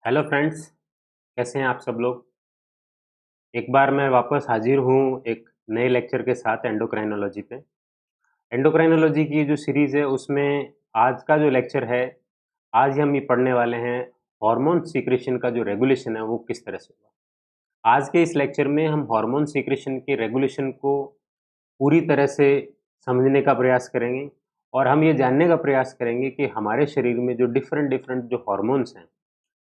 Hello friends, कैसे हैं आप सब लोग। एक बार मैं वापस हाजिर हूँ एक नए लेक्चर के साथ एंडोक्राइनोलॉजी पे। एंडोक्राइनोलॉजी की जो सीरीज़ है उसमें आज का जो लेक्चर है, आज हम ये पढ़ने वाले हैं हार्मोन सीक्रेशन का जो रेगुलेशन है वो किस तरह से होगा। आज के इस लेक्चर में हम हार्मोन सीक्रेशन के रेगुलेशन को पूरी तरह से समझने का प्रयास करेंगे और हम ये जानने का प्रयास करेंगे कि हमारे शरीर में जो डिफरेंट डिफरेंट जो हार्मोन्स हैं,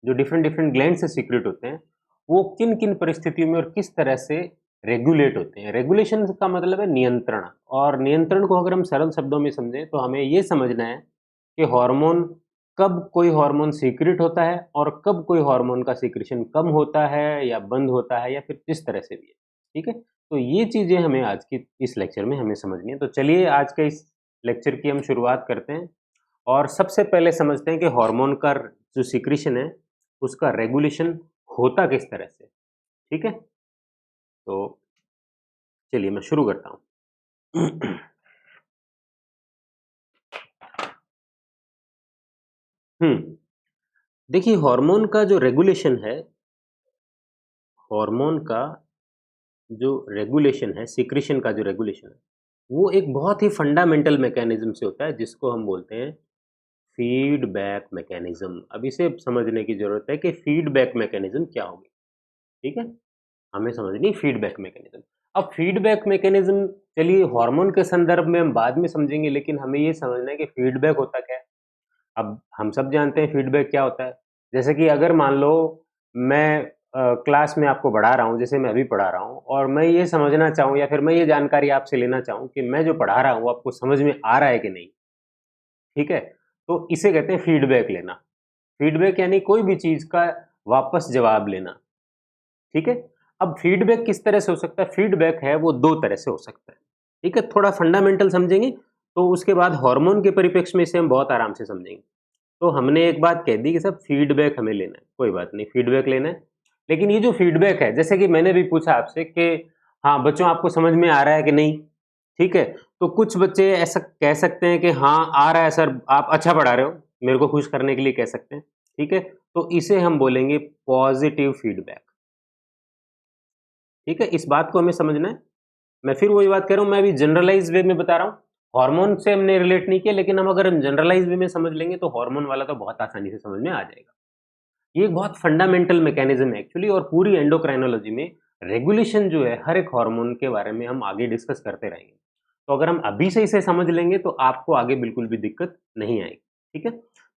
जो डिफरेंट डिफरेंट ग्लैंड से सीक्रेट होते हैं, वो किन किन परिस्थितियों में और किस तरह से रेगुलेट होते हैं। रेगुलेशन का मतलब है नियंत्रण, और नियंत्रण को अगर हम सरल शब्दों में समझें तो हमें ये समझना है कि हार्मोन, कब कोई हार्मोन सीक्रेट होता है और कब कोई हार्मोन का सीक्रेशन कम होता है या बंद होता है या फिर किस तरह से भी है। ठीक है, तो ये चीज़ें हमें आज की इस लेक्चर में हमें समझनी है। तो चलिए आज के इस लेक्चर की हम शुरुआत करते हैं और सबसे पहले समझते हैं कि हार्मोन का जो सीक्रेशन है उसका रेगुलेशन होता किस तरह से। ठीक है, तो चलिए मैं शुरू करता हूँ। देखिए, हार्मोन का जो रेगुलेशन है, हार्मोन का जो रेगुलेशन है, सीक्रेशन का जो रेगुलेशन है, वो एक बहुत ही फंडामेंटल मैकेनिज्म से होता है जिसको हम बोलते हैं फीडबैक मैकेनिज्म। अब इसे समझने की जरूरत है कि फीडबैक मैकेनिज्म क्या होगी। ठीक है, हमें समझनी फीडबैक मैकेनिज्म। अब फीडबैक मैकेनिज्म, चलिए हार्मोन के संदर्भ में हम बाद में समझेंगे, लेकिन हमें ये समझना है कि फीडबैक होता क्या है। अब हम सब जानते हैं फीडबैक क्या होता है। जैसे कि अगर मान लो मैं क्लास में आपको पढ़ा रहा हूँ, जैसे मैं अभी पढ़ा रहा हूँ, और मैं ये समझना चाहूँ या फिर मैं ये जानकारी आपसे लेना चाहूँ कि मैं जो पढ़ा रहा हूँ आपको समझ में आ रहा है कि नहीं। ठीक है, तो इसे कहते हैं फीडबैक लेना। फीडबैक यानी कोई भी चीज़ का वापस जवाब लेना। ठीक है, अब फीडबैक किस तरह से हो सकता है। फीडबैक है वो दो तरह से हो सकता है। ठीक है, थोड़ा फंडामेंटल समझेंगे तो उसके बाद हार्मोन के परिप्रेक्ष्य में इसे हम बहुत आराम से समझेंगे। तो हमने एक बात कह दी कि सब फीडबैक हमें लेना है, कोई बात नहीं, फीडबैक लेना है। लेकिन ये जो फीडबैक है, जैसे कि मैंने भी पूछा आपसे कि हाँ बच्चों आपको समझ में आ रहा है कि नहीं। ठीक है, तो कुछ बच्चे ऐसा कह सकते हैं कि हाँ आ रहा है सर, आप अच्छा पढ़ा रहे हो, मेरे को खुश करने के लिए कह सकते हैं। ठीक है, तो इसे हम बोलेंगे पॉजिटिव फीडबैक। ठीक है, इस बात को हमें समझना है। मैं फिर वही बात कह रहा हूँ, मैं अभी जनरलाइज वे में बता रहा हूँ। हार्मोन से हमने रिलेट नहीं किया, लेकिन हम अगर जनरलाइज वे में समझ लेंगे तो हार्मोन वाला तो बहुत आसानी से समझ में आ जाएगा। ये एक बहुत फंडामेंटल मैकेनिज्म है एक्चुअली, और पूरी एंडोक्राइनोलॉजी में रेगुलेशन जो है हर एक हार्मोन के बारे में हम आगे डिस्कस करते रहेंगे। तो अगर हम अभी से इसे समझ लेंगे तो आपको आगे बिल्कुल भी दिक्कत नहीं आएगी। ठीक है,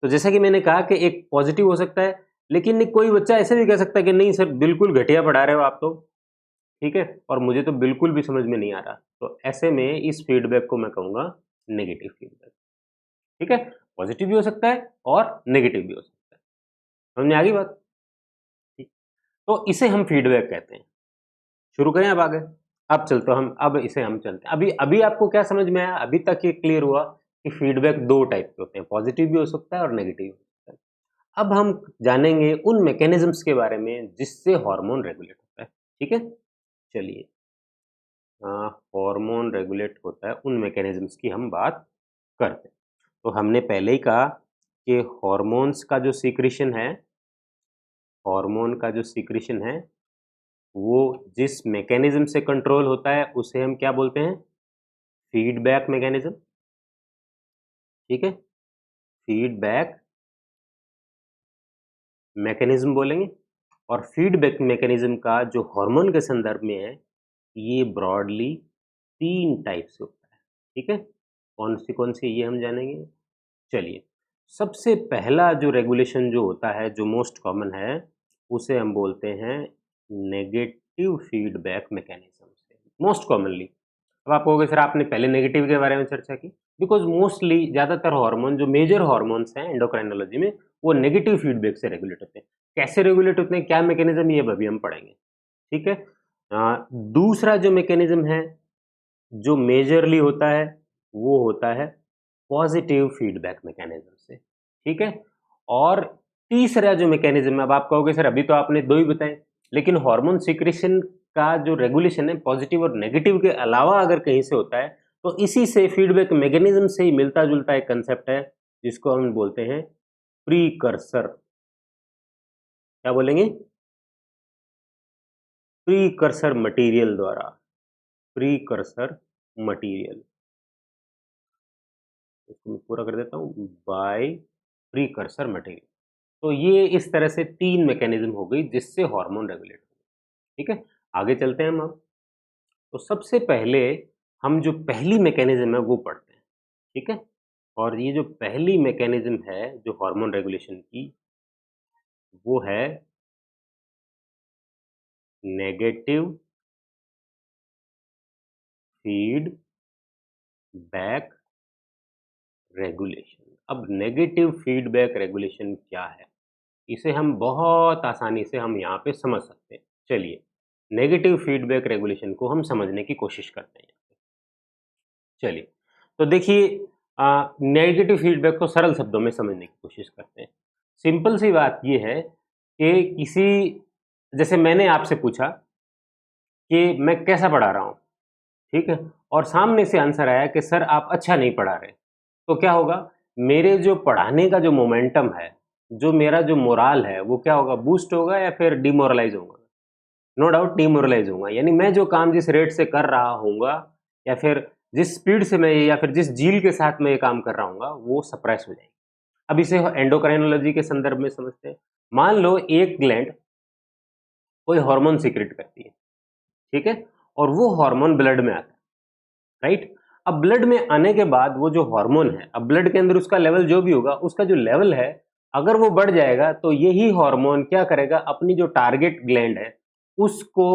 तो जैसा कि मैंने कहा कि एक पॉजिटिव हो सकता है, लेकिन कोई बच्चा ऐसे भी कह सकता है कि नहीं सर बिल्कुल घटिया पढ़ा रहे हो आप तो। ठीक है, और मुझे तो बिल्कुल भी समझ में नहीं आ रहा। तो ऐसे में इस फीडबैक को मैं कहूँगा नेगेटिव फीडबैक। ठीक है, पॉजिटिव भी हो सकता है और नेगेटिव भी हो सकता है। समझ में आ गई बात। ठीक, तो इसे हम फीडबैक कहते हैं। शुरू करें अब आगे। अब चलते हम, अब इसे हम चलते हैं। अभी अभी आपको क्या समझ में आया, अभी तक ये क्लियर हुआ कि फीडबैक दो टाइप के होते हैं, पॉजिटिव भी हो सकता है और नेगेटिव भी हो सकता है। अब हम जानेंगे उन मैकेनिज्म्स के बारे में जिससे हार्मोन रेगुलेट होता है। ठीक है, चलिए, हार्मोन रेगुलेट होता है उन मैकेनिज्म्स की हम बात करते हैं। तो हमने पहले ही कहा कि हॉर्मोन्स का जो सीक्रेशन है, हार्मोन का जो सीक्रेशन है वो जिस मैकेनिज्म से कंट्रोल होता है उसे हम क्या बोलते हैं, फीडबैक मैकेनिज्म। ठीक है, फीडबैक मैकेनिज्म बोलेंगे। और फीडबैक मैकेनिज्म का जो हार्मोन के संदर्भ में है, ये ब्रॉडली तीन टाइप से होता है। ठीक है, कौन सी ये हम जानेंगे। चलिए, सबसे पहला जो रेगुलेशन जो होता है, जो मोस्ट कॉमन है, उसे हम बोलते हैं नेगेटिव फीडबैक मैकेनिज्म से, मोस्ट कॉमनली। अब आप कहोगे सर आपने पहले नेगेटिव के बारे में चर्चा की, बिकॉज मोस्टली ज़्यादातर हार्मोन जो मेजर हार्मोन्स हैं एंडोक्राइनोलॉजी में, वो नेगेटिव फीडबैक से रेगुलेट होते हैं। कैसे रेगुलेट होते हैं, क्या मैकेनिज्म, ये अभी हम पढ़ेंगे। ठीक है, दूसरा जो मैकेनिज्म है जो मेजरली होता है, वो होता है पॉजिटिव फीडबैक मैकेनिज्म से। ठीक है, और तीसरा जो मैकेनिज्म है, अब आप कहोगे सर अभी तो आपने दो ही बताए, लेकिन हार्मोन सीक्रेशन का जो रेगुलेशन है पॉजिटिव और नेगेटिव के अलावा अगर कहीं से होता है, तो इसी से फीडबैक मैकेनिज्म से ही मिलता जुलता एक कंसेप्ट है जिसको हम बोलते हैं प्रीकर्सर। क्या बोलेंगे? प्रीकर्सर मटेरियल द्वारा, प्रीकर्सर मटेरियल, इसको मैं पूरा कर देता हूँ, बाय प्रीकर्सर मटेरियल। तो ये इस तरह से 3 मैकेनिज्म हो गई जिससे हार्मोन रेगुलेट हो। ठीक है, आगे चलते हैं हम अब। तो सबसे पहले हम जो पहली मैकेनिज्म है वो पढ़ते हैं। ठीक है, और ये जो पहली मैकेनिज्म है जो हार्मोन रेगुलेशन की, वो है नेगेटिव फीडबैक रेगुलेशन। अब नेगेटिव फीडबैक रेगुलेशन क्या है, इसे हम बहुत आसानी से हम यहाँ पे समझ सकते हैं। चलिए, नेगेटिव फीडबैक रेगुलेशन को हम समझने की कोशिश करते हैं। चलिए, तो देखिए, नेगेटिव फीडबैक को सरल शब्दों में समझने की कोशिश करते हैं। सिंपल सी बात ये है कि जैसे मैंने आपसे पूछा कि मैं कैसा पढ़ा रहा हूँ, ठीक है? और सामने से आंसर आया कि सर आप अच्छा नहीं पढ़ा रहे। तो क्या होगा? मेरे जो पढ़ाने का जो मोमेंटम है, जो मेरा जो मोराल है, वो क्या होगा? बूस्ट होगा या फिर डिमोरलाइज़ होगा? नो डाउट डिमोरलाइज़ होऊँगा। यानी मैं जो काम जिस रेट से कर रहा होऊँगा या फिर जिस स्पीड से मैं या फिर जिस ज़ील के साथ मैं ये काम कर रहा होऊँगा, वो सप्रेस हो जाएगी। अब इसे एंडोक्राइनोलॉजी के संदर्भ में समझते हैं। मान लो एक ग्लैंड कोई हार्मोन सीक्रेट करती है, ठीक है? और वो हार्मोन ब्लड में आता है, राइट? अब ब्लड में आने के बाद वो जो हार्मोन है, अब ब्लड के अंदर उसका लेवल जो भी होगा, उसका जो लेवल है, अगर वो बढ़ जाएगा तो यही हार्मोन क्या करेगा? अपनी जो टारगेट ग्लैंड है, उसको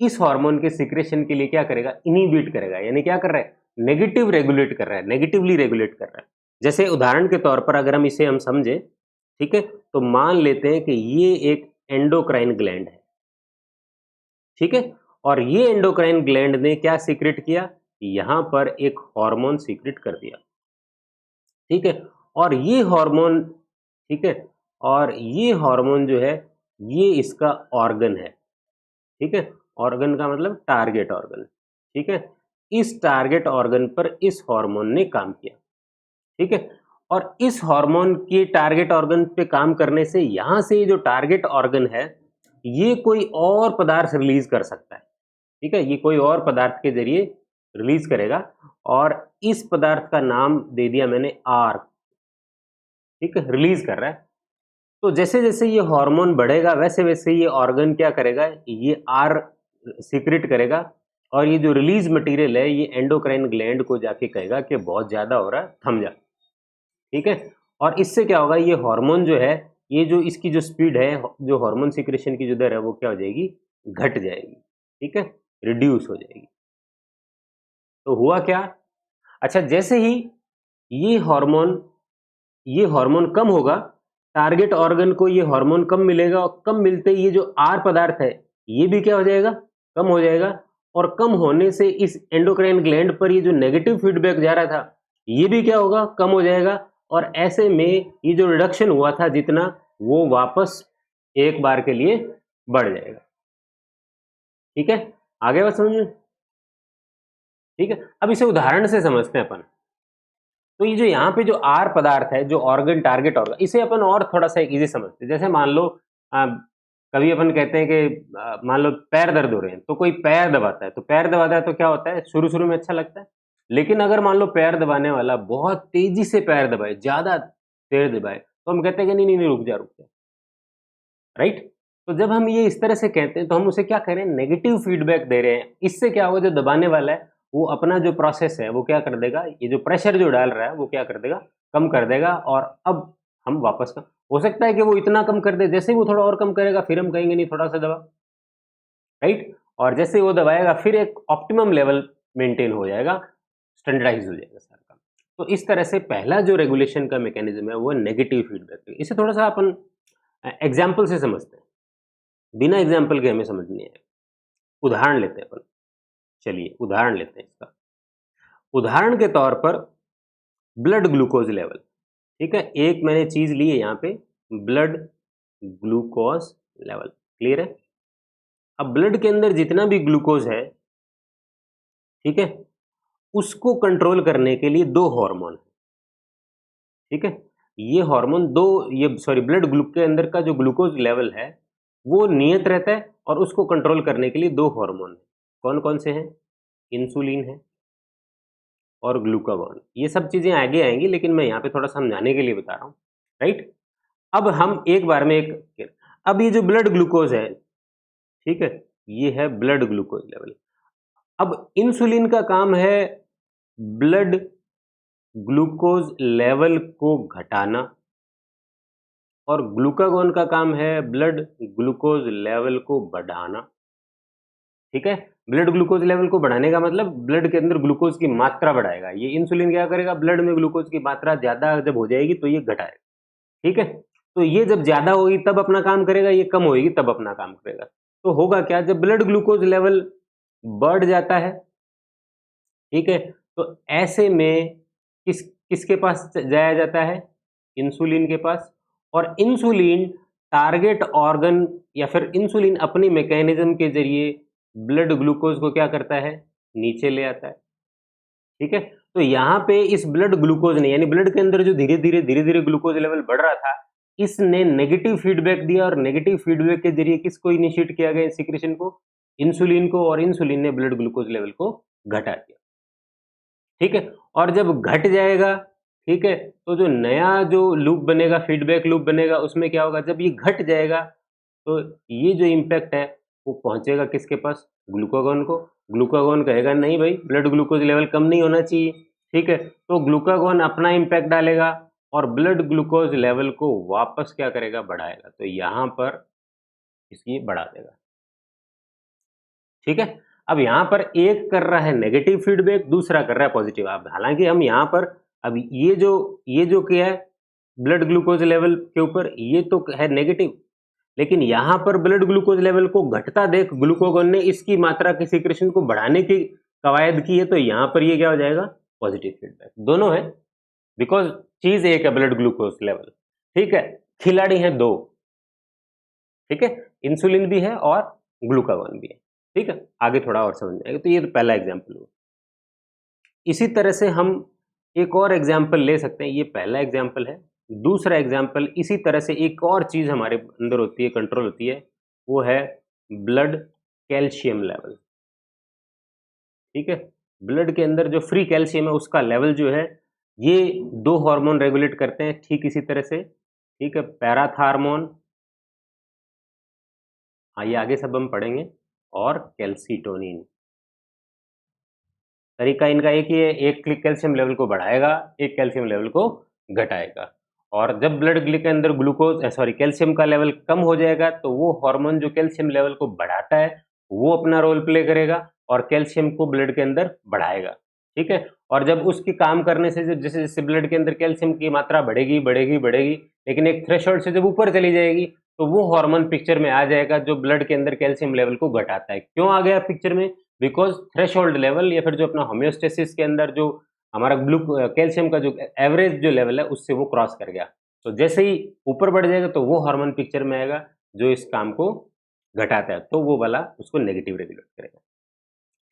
इस हार्मोन के सीक्रेशन के लिए क्या करेगा? इनहिबिट करेगा। यानी क्या कर रहा है? नेगेटिव रेगुलेट कर रहा है, नेगेटिवली रेगुलेट कर रहा है। जैसे उदाहरण के तौर पर अगर हम इसे हम समझें, ठीक है? तो मान लेते हैं कि ये एक एंडोक्राइन ग्लैंड है, ठीक है? और ये एंडोक्राइन ग्लैंड ने क्या सीक्रेट किया? यहाँ पर एक हार्मोन सीक्रेट कर दिया, ठीक है? और ये हार्मोन, ठीक है? और ये हार्मोन जो है, ये इसका ऑर्गन है, ठीक है? ऑर्गन का मतलब टारगेट ऑर्गन, ठीक है? इस टारगेट ऑर्गन पर इस हार्मोन ने काम किया, ठीक है? और इस हार्मोन के टारगेट ऑर्गन पे काम करने से यहाँ से ये जो टारगेट ऑर्गन है, ये कोई और पदार्थ रिलीज कर सकता है, ठीक है? ये कोई और पदार्थ के जरिए रिलीज करेगा और इस पदार्थ का नाम दे दिया मैंने आर, ठीक है? रिलीज कर रहा है। तो जैसे-जैसे ये हार्मोन बढ़ेगा वैसे-वैसे ये ऑर्गन क्या करेगा? ये आर सीक्रेट करेगा और ये जो रिलीज मटेरियल है ये एंडोक्राइन ग्लैंड को जाके कहेगा कि बहुत ज़्यादा हो रहा है, थम जा, ठीक है? और इससे क्या होगा? ये हार्मोन जो है, ये जो इसकी जो स्पीड है, जो हार्मोन सीक्रेशन की जो दर है वो क्या हो जाएगी? घट जाएगी, ठीक है? रिड्यूस हो जाएगी। तो हुआ क्या? अच्छा, जैसे ही ये हार्मोन ये हार्मोन कम होगा, टारगेट ऑर्गन को ये हार्मोन कम मिलेगा और कम मिलते ही ये जो आर पदार्थ है, ये भी क्या हो जाएगा? कम हो जाएगा और कम होने से इस एंडोक्राइन ग्लैंड पर ये जो नेगेटिव फीडबैक जा रहा था, ये भी क्या होगा? कम हो जाएगा और ऐसे में ये जो रिडक्शन हुआ था जितना, वो वापस एक बार के लिए बढ़ जाएगा। ठीक है? आगे बात समझ में? ठीक है? अब इसे उदाहरण से समझते हैं अपन। तो ये जो यहाँ पे जो आर पदार्थ है, जो ऑर्गन टारगेट ऑर्गन, इसे अपन और थोड़ा-सा इज़ी समझते हैं। जैसे मान लो अ, कभी अपन कहते हैं कि मान लो पैर दर्द हो रहे हैं, तो कोई पैर दबाता है, तो पैर दबाता है तो क्या होता है? शुरू-शुरू में अच्छा लगता है। लेकिन अगर मान लो पैर दबाने वाला बहुत तेज़ी से पैर दबाए, ज़्यादा तेज़ दबाए, तो हम कहते हैं कि नहीं, नहीं, नहीं, रुक जा, रुक जा। राइट? तो जब हम ये इस तरह से कहते हैं, तो हम उसे क्या कह रहे हैं? नेगेटिव फीडबैक दे रहे हैं। इससे क्या होगा? जो दबाने वाला है, वो अपना जो प्रोसेस है, वो क्या कर देगा? ये जो प्रेशर जो डाल रहा है, वो क्या कर देगा? कम कर देगा और अब हम वापस का हो सकता है कि वो इतना कम कर दे, जैसे ही वो थोड़ा और कम करेगा, फिर हम कहेंगे नहीं थोड़ा-सा दबा, राइट? और जैसे ही वो दबाएगा, फिर एक ऑप्टिमम लेवल मेंटेन हो जाएगा, स्टैंडर्डाइज़ हो जाएगा सारा काम। तो इस तरह से पहला जो रेगुलेशन का मैकेनिज़्म है, वो है नेगेटिव फीडबैक। इसे थोड़ा-सा अपन एग्ज़ाम्पल से समझते हैं। बिना एग्जाम्पल के हमें समझ नहीं आएगा। उदाहरण लेते हैं अपन। चलिए उदाहरण लेते हैं इसका। उदाहरण के तौर पर ब्लड ग्लूकोज लेवल, ठीक है? एक मैंने चीज़ ली है यहाँ पे, ब्लड ग्लूकोज लेवल, क्लियर है? अब ब्लड के अंदर जितना भी ग्लूकोज है, ठीक है? उसको कंट्रोल करने के लिए 2 हार्मोन हैं, ठीक है? ये हार्मोन ब्लड ग्लूक के अंदर का जो ग्लूकोज लेवल है वो नियत रहता है और उसको कंट्रोल करने के लिए दो हार्मोन है। कौन कौन से हैं? इंसुलिन है और ग्लूकागॉन। ये सब चीजें आगे आएंगी, लेकिन मैं यहाँ पे थोड़ा समझाने के लिए बता रहा हूँ, राइट। अब हम एक बार में अब ये जो ब्लड ग्लूकोज है, ठीक है, ये है ब्लड ग्लूकोज लेवल। अब इंसुलिन का काम है ब्लड ग्लूकोज लेवल को घटाना और ग्लूकागॉन का काम है ब्लड ग्लूकोज लेवल को बढ़ाना, ठीक है। ब्लड ग्लूकोज लेवल को बढ़ाने का मतलब ब्लड के अंदर ग्लूकोज की मात्रा बढ़ाएगा। ये इंसुलिन क्या करेगा? ब्लड में ग्लूकोज की मात्रा ज्यादा जब हो जाएगी तो ये घटाएगा, ठीक है। तो ये जब ज्यादा होगी तब अपना काम करेगा, ये कम होगी तब अपना काम करेगा। तो होगा क्या? जब ब्लड ग्लूकोज लेवल बढ़ जाता है, ठीक है, तो ऐसे में किसके पास जाया जाता है? इंसुलिन के पास। और इंसुलिन टारगेट ऑर्गन या फिर इंसुलिन अपनी मैकेनिज्म के जरिए ब्लड ग्लूकोज को क्या करता है? नीचे ले आता है, ठीक है। तो यहाँ पे इस ब्लड ग्लूकोज ने, यानी ब्लड के अंदर जो धीरे धीरे ग्लूकोज लेवल बढ़ रहा था, इसने नेगेटिव फीडबैक दिया और नेगेटिव फीडबैक के जरिए किसको इनिशिएट किया गया? सिक्रेशन को, इंसुलिन को, और इंसुलिन ने ब्लड ग्लूकोज लेवल को घटा दिया, ठीक है। और जब घट जाएगा, ठीक है, तो जो नया जो लूप बनेगा, फीडबैक लूप बनेगा, उसमें क्या होगा? जब ये घट जाएगा तो ये जो इम्पैक्ट है वो पहुंचेगा किसके पास? ग्लूकागॉन को। ग्लूकागॉन कहेगा नहीं भाई, ब्लड ग्लूकोज लेवल कम नहीं होना चाहिए, ठीक है। तो ग्लूकागॉन अपना इम्पैक्ट डालेगा और ब्लड ग्लूकोज लेवल को वापस क्या करेगा? बढ़ाएगा। तो यहां पर इसकी बढ़ा देगा, ठीक है। अब यहां पर एक कर रहा है नेगेटिव फीडबैक, दूसरा कर रहा है पॉजिटिव। अब हालांकि हम यहां पर अब ये जो किया है ब्लड ग्लूकोज लेवल के ऊपर, ये तो है नेगेटिव, लेकिन यहां पर ब्लड ग्लूकोज लेवल को घटता देख ग्लूकागॉन ने इसकी मात्रा की सिक्रेशन को बढ़ाने की कवायद की है, तो यहां पर ये क्या हो जाएगा? Positive feedback. दोनों है, बिकॉज चीज एक है ब्लड ग्लूकोज लेवल, ठीक है। खिलाड़ी है दो, ठीक है, इंसुलिन भी है और ग्लूकागॉन भी है, ठीक है। आगे थोड़ा और समझ में आएगा। तो ये तो पहला एग्जाम्पल हुआ। इसी तरह से हम एक और एग्जाम्पल ले सकते हैं। ये पहला एग्जाम्पल है। दूसरा एग्जाम्पल, इसी तरह से एक और चीज हमारे अंदर होती है, कंट्रोल होती है, वो है ब्लड कैल्शियम लेवल, ठीक है। ब्लड के अंदर जो फ्री कैल्शियम है उसका लेवल जो है, ये दो हार्मोन रेगुलेट करते हैं, ठीक इसी तरह से, ठीक है। पैराथार्मोन, हाँ ये आगे सब हम पढ़ेंगे, और कैल्सीटोनिन। तरीका इनका एक ही है, एक कैल्शियम लेवल को बढ़ाएगा, एक कैल्शियम लेवल को घटाएगा। और जब ब्लड के अंदर कैल्शियम का लेवल कम हो जाएगा तो वो हार्मोन जो कैल्शियम लेवल को बढ़ाता है वो अपना रोल प्ले करेगा और कैल्शियम को ब्लड के अंदर बढ़ाएगा, ठीक है। और जब उसके काम करने से जैसे जैसे ब्लड के अंदर कैल्शियम की मात्रा बढ़ेगी बढ़ेगी बढ़ेगी, लेकिन एक थ्रेशोल्ड से जब ऊपर चली जाएगी तो वो हार्मोन पिक्चर में आ जाएगा जो ब्लड के अंदर कैल्शियम लेवल को घटाता है। क्यों आ गया पिक्चर में? बिकॉज थ्रेशोल्ड लेवल या फिर जो अपना होम्योस्टेसिस के अंदर जो हमारा कैल्शियम का जो एवरेज जो लेवल है उससे वो क्रॉस कर गया। तो जैसे ही ऊपर बढ़ जाएगा तो वो हार्मोन पिक्चर में आएगा जो इस काम को घटाता है, तो वो वाला उसको नेगेटिव रेगुलेट करेगा,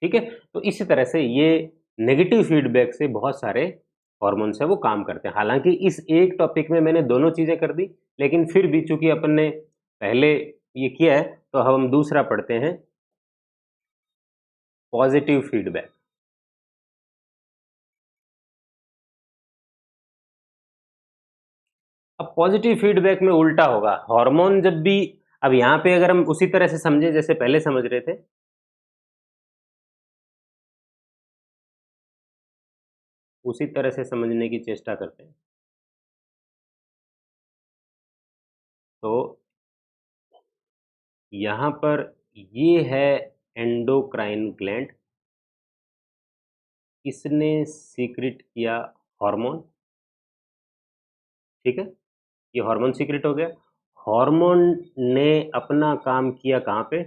ठीक है। तो इसी तरह से ये नेगेटिव फीडबैक से बहुत सारे हॉर्मोन्स है वो काम करते हैं। हालांकि इस एक टॉपिक में मैंने दोनों चीजें कर दी, लेकिन फिर भी चूंकि अपन ने पहले ये किया है तो हम दूसरा पढ़ते हैं, पॉजिटिव फीडबैक। अब पॉजिटिव फीडबैक में उल्टा होगा। हार्मोन जब भी, अब यहाँ पे अगर हम उसी तरह से समझे जैसे पहले समझ रहे थे, उसी तरह से समझने की चेष्टा करते हैं, तो यहाँ पर ये है एंडोक्राइन ग्लैंड, इसने सीक्रेट किया हार्मोन, ठीक है। ये हार्मोन सीक्रेट हो गया। हार्मोन ने अपना काम किया कहाँ पे?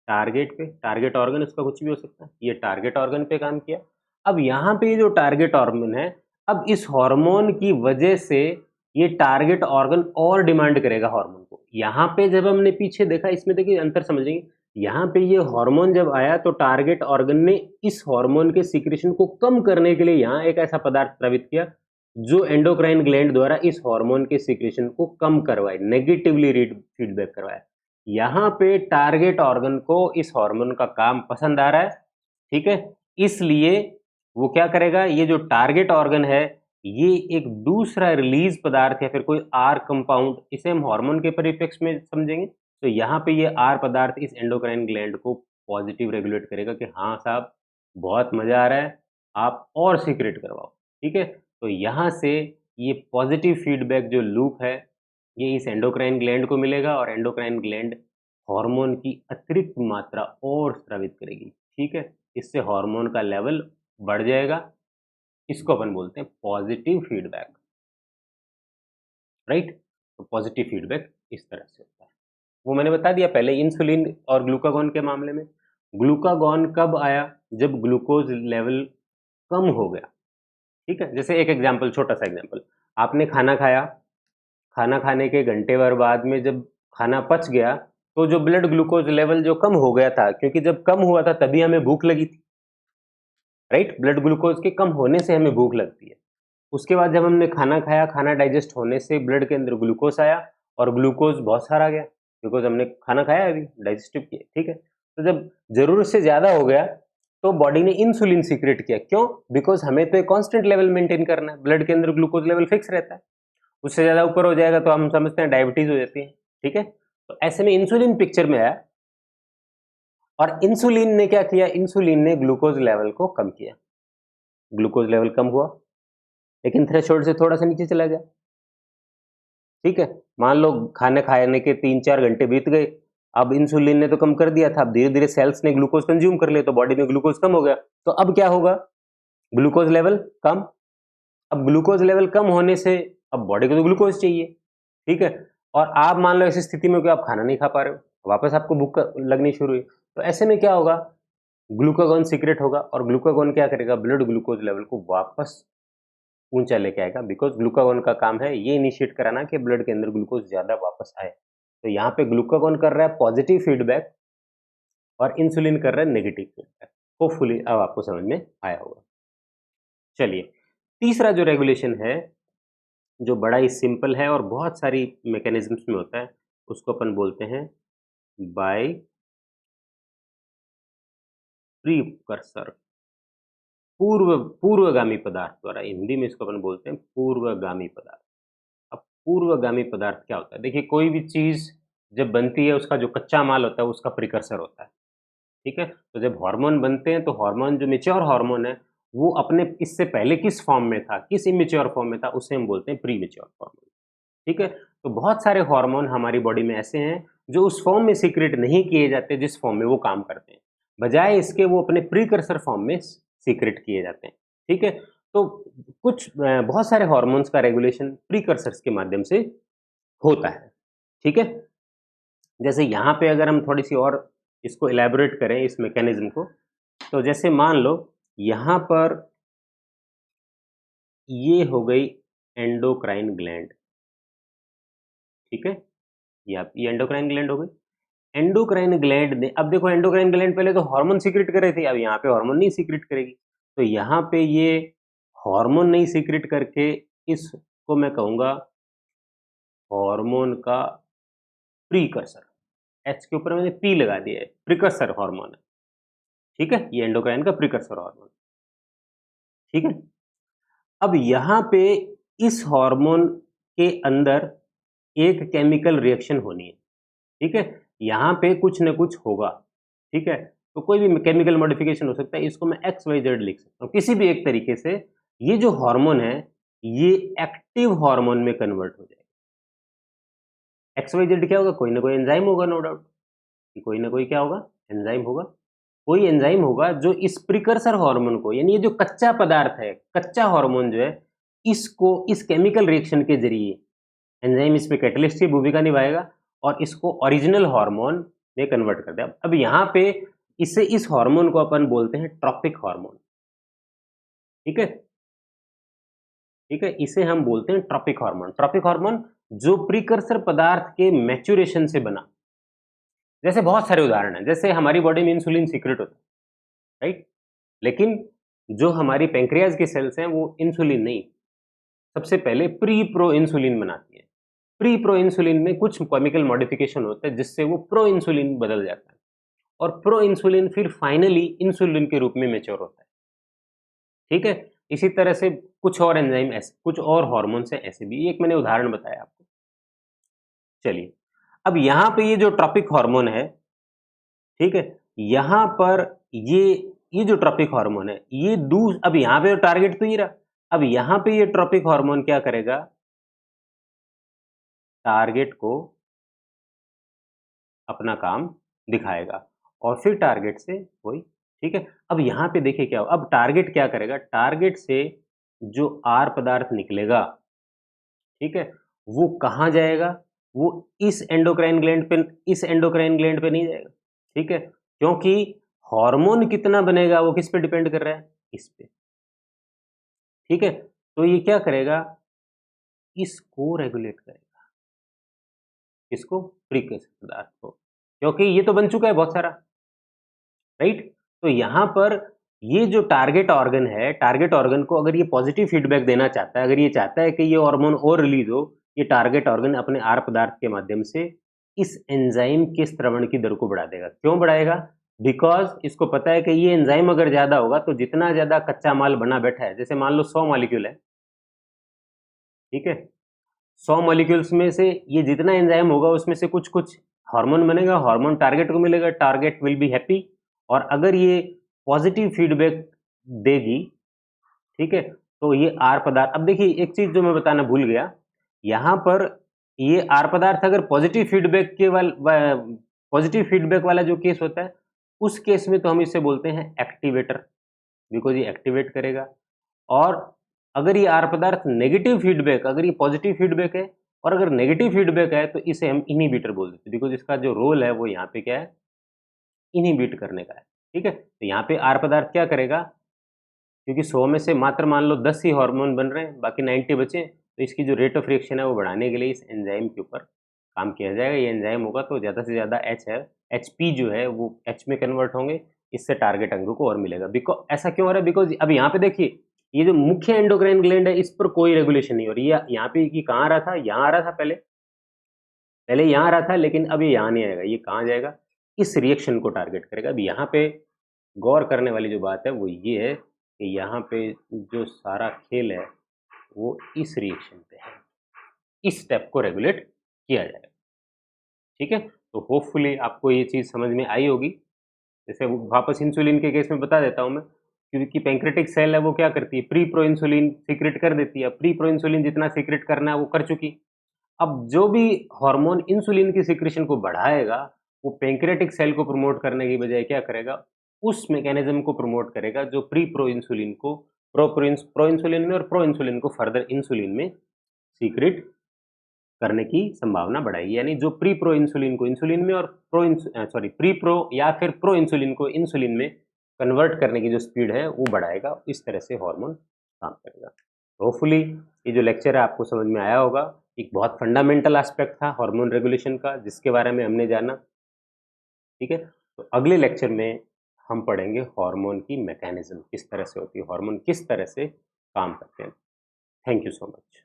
टारगेट पे। टारगेट ऑर्गन इसका कुछ भी हो सकता है, ये टारगेट ऑर्गन पे काम किया। अब यहाँ पे जो टारगेट ऑर्गन है, अब इस हार्मोन की वजह से ये टारगेट ऑर्गन और डिमांड करेगा हार्मोन को। यहाँ पे जब हमने पीछे देखा, इसमें देखिए अंतर समझेंगे, यहाँ पे ये हार्मोन जब आया तो टारगेट ऑर्गन ने इस हार्मोन के सीक्रेशन को कम करने के लिए यहाँ एक ऐसा पदार्थ स्रावित किया जो एंडोक्राइन ग्लैंड द्वारा इस हार्मोन के सीक्रेशन को कम करवाए, नेगेटिवली फीडबैक करवाए। यहाँ पे टारगेट ऑर्गन को इस हार्मोन का काम पसंद आ रहा है, ठीक है, इसलिए वो क्या करेगा, ये जो टारगेट ऑर्गन है ये एक दूसरा रिलीज पदार्थ या फिर कोई आर कंपाउंड, इसे हम हार्मोन के परिप्रेक्ष्य में समझेंगे, तो यहाँ पे ये आर पदार्थ इस एंडोक्राइन ग्लैंड को पॉजिटिव रेगुलेट करेगा कि हाँ साहब बहुत मजा आ रहा है, आप और सीक्रेट करवाओ, ठीक है। तो यहाँ से ये पॉजिटिव फीडबैक जो लूप है ये इस एंडोक्राइन ग्लैंड को मिलेगा और एंडोक्राइन ग्लैंड हार्मोन की अतिरिक्त मात्रा और स्रावित करेगी, ठीक है। इससे हार्मोन का लेवल बढ़ जाएगा, इसको अपन बोलते हैं पॉजिटिव फीडबैक, राइट। तो पॉजिटिव फीडबैक इस तरह से होता है। वो मैंने बता दिया पहले इंसुलिन और ग्लूकागॉन के मामले में। ग्लूकागॉन कब आया, जब ग्लूकोज लेवल कम हो गया, ठीक है। जैसे एक एग्जांपल, छोटा सा एग्जांपल, आपने खाना खाया, खाना खाने के घंटे भर बाद में जब खाना पच गया तो जो ब्लड ग्लूकोज लेवल जो कम हो गया था, क्योंकि जब कम हुआ था तभी हमें भूख लगी थी, राइट। ब्लड ग्लूकोज के कम होने से हमें भूख लगती है। उसके बाद जब हमने खाना खाया, खाना डाइजेस्ट होने से ब्लड के अंदर ग्लूकोज आया और ग्लूकोज बहुत सारा आ गया, बिकॉज हमने खाना खाया अभी, डाइजेस्टिव किया, ठीक है। तो जब जरूरत से ज्यादा हो गया तो बॉडी ने इंसुलिन सीक्रेट किया, क्यों? बिकॉज हमें तो एक कांस्टेंट लेवल मेंटेन करना है, ब्लड के अंदर ग्लूकोज लेवल फिक्स रहता है, उससे ज्यादा ऊपर हो जाएगा तो हम समझते हैं डायबिटीज हो जाती है, ठीक है। तो ऐसे में इंसुलिन पिक्चर में आया और इंसुलिन ने क्या किया, इंसुलिन ने ग्लूकोज लेवल को कम किया, ग्लूकोज लेवल कम हुआ लेकिन थ्रेशोल्ड से थोड़ा सा नीचे चला गया, ठीक है। मान लो खाने के 3-4 घंटे बीत गए, अब इंसुलिन ने तो कम कर दिया था, अब धीरे धीरे सेल्स ने ग्लूकोज कंज्यूम कर लिया तो बॉडी में ग्लूकोज कम हो गया, तो अब क्या होगा, ग्लूकोज लेवल कम। अब ग्लूकोज लेवल कम होने से अब बॉडी को तो ग्लूकोज चाहिए, ठीक है। और आप मान लो ऐसी स्थिति में कि आप खाना नहीं खा पा रहे हो, वापस आपको भूख लगनी शुरू हुई, तो ऐसे में क्या होगा, ग्लूकागॉन सीक्रेट होगा और ग्लूकागॉन क्या करेगा, ब्लड ग्लूकोज लेवल को वापस ऊंचा लेके आएगा, बिकॉज ग्लूकागॉन का काम है ये इनिशिएट कराना कि ब्लड के अंदर ग्लूकोज ज्यादा वापस आए। तो यहाँ पे ग्लूकागॉन कर रहा है पॉजिटिव फीडबैक और इंसुलिन कर रहा है नेगेटिव फीडबैक। होपफुली अब आपको समझ में आया होगा। चलिए, तीसरा जो रेगुलेशन है जो बड़ा ही सिंपल है और बहुत सारी मैकेनिज्म्स में होता है, उसको अपन बोलते हैं बाय प्रीकर्सर, पूर्वगामी पदार्थ द्वारा, हिंदी में इसको अपन बोलते हैं पूर्वगामी पदार्थ। अब पूर्वगामी पदार्थ क्या होता है, देखिए कोई भी चीज जब बनती है उसका जो कच्चा माल होता है उसका प्रिकर्सर होता है, ठीक है। तो जब हार्मोन बनते हैं तो हार्मोन जो मेच्योर हार्मोन है वो अपने इससे पहले किस फॉर्म में था, किस इमेच्योर फॉर्म में था, उसे हम बोलते हैं प्री मेच्योर फॉर्म, ठीक है। तो बहुत सारे हार्मोन हमारी बॉडी में ऐसे हैं जो उस फॉर्म में सीक्रेट नहीं किए जाते जिस फॉर्म में वो काम करते हैं, बजाय इसके वो अपने प्रीकर्सर फॉर्म में सीक्रेट किए जाते हैं, ठीक है। तो कुछ बहुत सारे हार्मोन्स का रेगुलेशन प्रीकर्सर्स के माध्यम से होता है, ठीक है। जैसे यहाँ पे अगर हम थोड़ी सी और इसको इलेबोरेट करें इस मैकेनिज्म को, तो जैसे मान लो यहाँ पर ये हो गई एंडोक्राइन ग्लैंड, ठीक है, ये एंडोक्राइन ग्लैंड हो गई। एंडोक्राइन ग्लैंड ने, अब देखो एंडोक्राइन ग्लैंड पहले तो हार्मोन सीक्रेट कर रही थी, अब यहाँ पे हार्मोन नहीं सीक्रेट करेगी, तो यहाँ पे ये हार्मोन नहीं सीक्रेट करके इसको मैं कहूंगा हार्मोन का प्रीकर्सर, एच के ऊपर मैंने पी लगा दिया है, प्रिकर्सर हार्मोन है, ठीक है, ये एंडोक्राइन का प्रिकर्सर हार्मोन, ठीक है। अब यहाँ पे इस हार्मोन के अंदर एक केमिकल रिएक्शन होनी है, ठीक है, यहाँ पे कुछ न कुछ होगा, ठीक है। तो कोई भी केमिकल मॉडिफिकेशन हो सकता है, इसको मैं एक्स वाई जेड लिख सकता हूँ किसी भी एक तरीके से, ये जो हार्मोन है ये एक्टिव हार्मोन में कन्वर्ट हो जाएगा। एक्स वाई जेड क्या होगा, कोई ना कोई एंजाइम होगा, नो डाउट, कोई ना कोई क्या होगा, एंजाइम होगा, कोई एंजाइम होगा जो इस प्रिकर्सर हार्मोन को, यानी ये जो कच्चा पदार्थ है, कच्चा हार्मोन जो है, इसको इस केमिकल रिएक्शन के जरिए एंजाइम इसमें कैटलिस्ट की भूमिका निभाएगा और इसको ओरिजिनल हार्मोन में कन्वर्ट कर देगा। अब यहाँ पे इसे, इस हार्मोन को अपन बोलते हैं ट्रॉपिक हार्मोन, ठीक है, ठीक है, इसे हम बोलते हैं ट्रॉपिक हार्मोन। ट्रॉपिक हार्मोन जो प्रिकर्सर पदार्थ के मैच्योरेशन से बना, जैसे बहुत सारे उदाहरण हैं, जैसे हमारी बॉडी में इंसुलिन सीक्रेट होता है, राइट? लेकिन जो हमारी पैंक्रियाज की सेल्स हैं वो इंसुलिन नहीं, सबसे पहले प्री प्रो इंसुलिन बनाती है। प्री प्रो इंसुलिन में कुछ केमिकल मॉडिफिकेशन होता है जिससे वो प्रो इंसुलिन बदल जाता है, और प्रो इंसुलिन फिर फाइनली इंसुलिन के रूप में मैच्योर होता है। ठीक है? इसी तरह से कुछ और एंजाइम ऐसे, कुछ और हार्मोन्स हैं ऐसे भी, एक मैंने उदाहरण बताया आपको। चलिए, अब यहाँ पे ये जो ट्रॉपिक हार्मोन है, ठीक है, यहाँ पर ये जो ट्रॉपिक हार्मोन है, ये अब यहाँ पे टारगेट तो ये रहा, अब यहाँ पे ये ट्रॉपिक हार्मोन क्या करेगा, टारगेट को अपना काम दिखाएगा और फिर टारगेट से वही, ठीक है। अब यहाँ पे देखिए क्या हो, अब टारगेट क्या करेगा, टारगेट से जो आर पदार्थ निकलेगा, ठीक है, वो कहाँ जाएगा, वो इस एंडोक्राइन ग्लैंड पे नहीं जाएगा, ठीक है, क्योंकि हार्मोन कितना बनेगा वो किस पे डिपेंड कर रहा है, इस पे, ठीक है। तो ये क्या करेगा, इसको रेगुलेट करेगा, इसको, प्रीकस पदार्थ को, क्योंकि ये तो बन चुका है बहुत सारा, राइट। तो यहाँ पर ये जो टारगेट ऑर्गन है, टारगेट ऑर्गन को अगर ये पॉजिटिव फीडबैक देना चाहता है, अगर ये चाहता है कि ये हार्मोन और रिलीज हो, ये टारगेट ऑर्गन अपने आर पदार्थ के माध्यम से इस एंजाइम के स्त्रवण की दर को बढ़ा देगा। क्यों बढ़ाएगा, बिकॉज इसको पता है कि ये एंजाइम अगर ज्यादा होगा तो जितना ज्यादा कच्चा माल बना बैठा है, जैसे मान लो 100 मॉलिक्यूल है, ठीक है, 100 मॉलिक्यूल्स में से ये जितना एंजाइम होगा उसमें से कुछ कुछ हार्मोन बनेगा, हार्मोन टारगेट को मिलेगा, टारगेट विल बी हैप्पी, और अगर ये पॉजिटिव फीडबैक देगी, ठीक है, तो ये आर पदार्थ, अब देखिए एक चीज जो मैं बताना भूल गया, यहां पर ये आर पदार्थ अगर पॉजिटिव फीडबैक वाला जो केस होता है, उस केस में तो हम इसे बोलते हैं एक्टिवेटर, बिकॉज ये एक्टिवेट करेगा। और अगर ये आर पदार्थ नेगेटिव फीडबैक, अगर ये पॉजिटिव फीडबैक है और अगर नेगेटिव फीडबैक है तो इसे हम इनहिबिटर बोल देते हैं, बिकॉज इसका जो रोल है वो यहाँ पे क्या है, इनहिबिट करने का है, ठीक है। तो यहाँ पे आर पदार्थ क्या करेगा, क्योंकि 100 में से मात्र मान लो 10 ही हार्मोन बन रहे हैं, बाकी 90 बचे, तो इसकी जो रेट ऑफ रिएक्शन है वो बढ़ाने के लिए इस एंजाइम के ऊपर काम किया जाएगा। ये एंजाइम होगा तो ज़्यादा से ज़्यादा एच है, एच पी जो है वो एच में कन्वर्ट होंगे, इससे टारगेट अंग को और मिलेगा। बिकॉज ऐसा क्यों हो रहा है, बिकॉज अब यहाँ पे देखिए ये जो मुख्य एंडोक्राइन ग्लैंड है इस पर कोई रेगुलेशन नहीं हो रही है। यहाँ पे ये कहाँ आ रहा था, यहाँ आ रहा था, पहले पहले यहाँ आ रहा था, लेकिन अब ये यहाँ नहीं आएगा, ये कहाँ जाएगा, इस रिएक्शन को टारगेट करेगा। अब यहाँ पे गौर करने वाली जो बात है वो ये है कि यहाँ पे जो सारा खेल है वो इस रिएक्शन पे है, इस स्टेप को रेगुलेट किया जाएगा, ठीक है। तो होपफुली आपको ये चीज़ समझ में आई होगी। जैसे वापस इंसुलिन के केस में बता देता हूँ मैं, क्योंकि पैंक्रेटिक सेल है वो क्या करती है, प्री प्रो इंसुलिन सीक्रेट कर देती है, प्री प्रो इंसुलिन जितना सीक्रेट करना है वो कर चुकी। अब जो भी हार्मोन इंसुलिन की सीक्रेशन को बढ़ाएगा वो पैंक्रेटिक सेल को प्रमोट करने की बजाय क्या करेगा, उस मैकेनिज्म को प्रमोट करेगा जो प्री प्रो इंसुलिन को प्रो इंसुलिन में और प्रो इंसुलिन को फर्दर इंसुलिन में सीक्रेट करने की संभावना बढ़ाएगी। यानी जो प्री प्रो इंसुलिन को इंसुलिन में और प्री प्रो या फिर प्रो इंसुलिन को इंसुलिन में कन्वर्ट करने की जो स्पीड है वो बढ़ाएगा, इस तरह से हार्मोन काम करेगा। होपफुली ये जो लेक्चर है आपको समझ में आया होगा। एक बहुत फंडामेंटल एस्पेक्ट था हार्मोन रेगुलेशन का जिसके बारे में हमने जाना, ठीक है। तो अगले लेक्चर में हम पढ़ेंगे हार्मोन की मैकेनिज्म किस तरह से होती है, हार्मोन किस तरह से काम करते हैं। Thank you so much.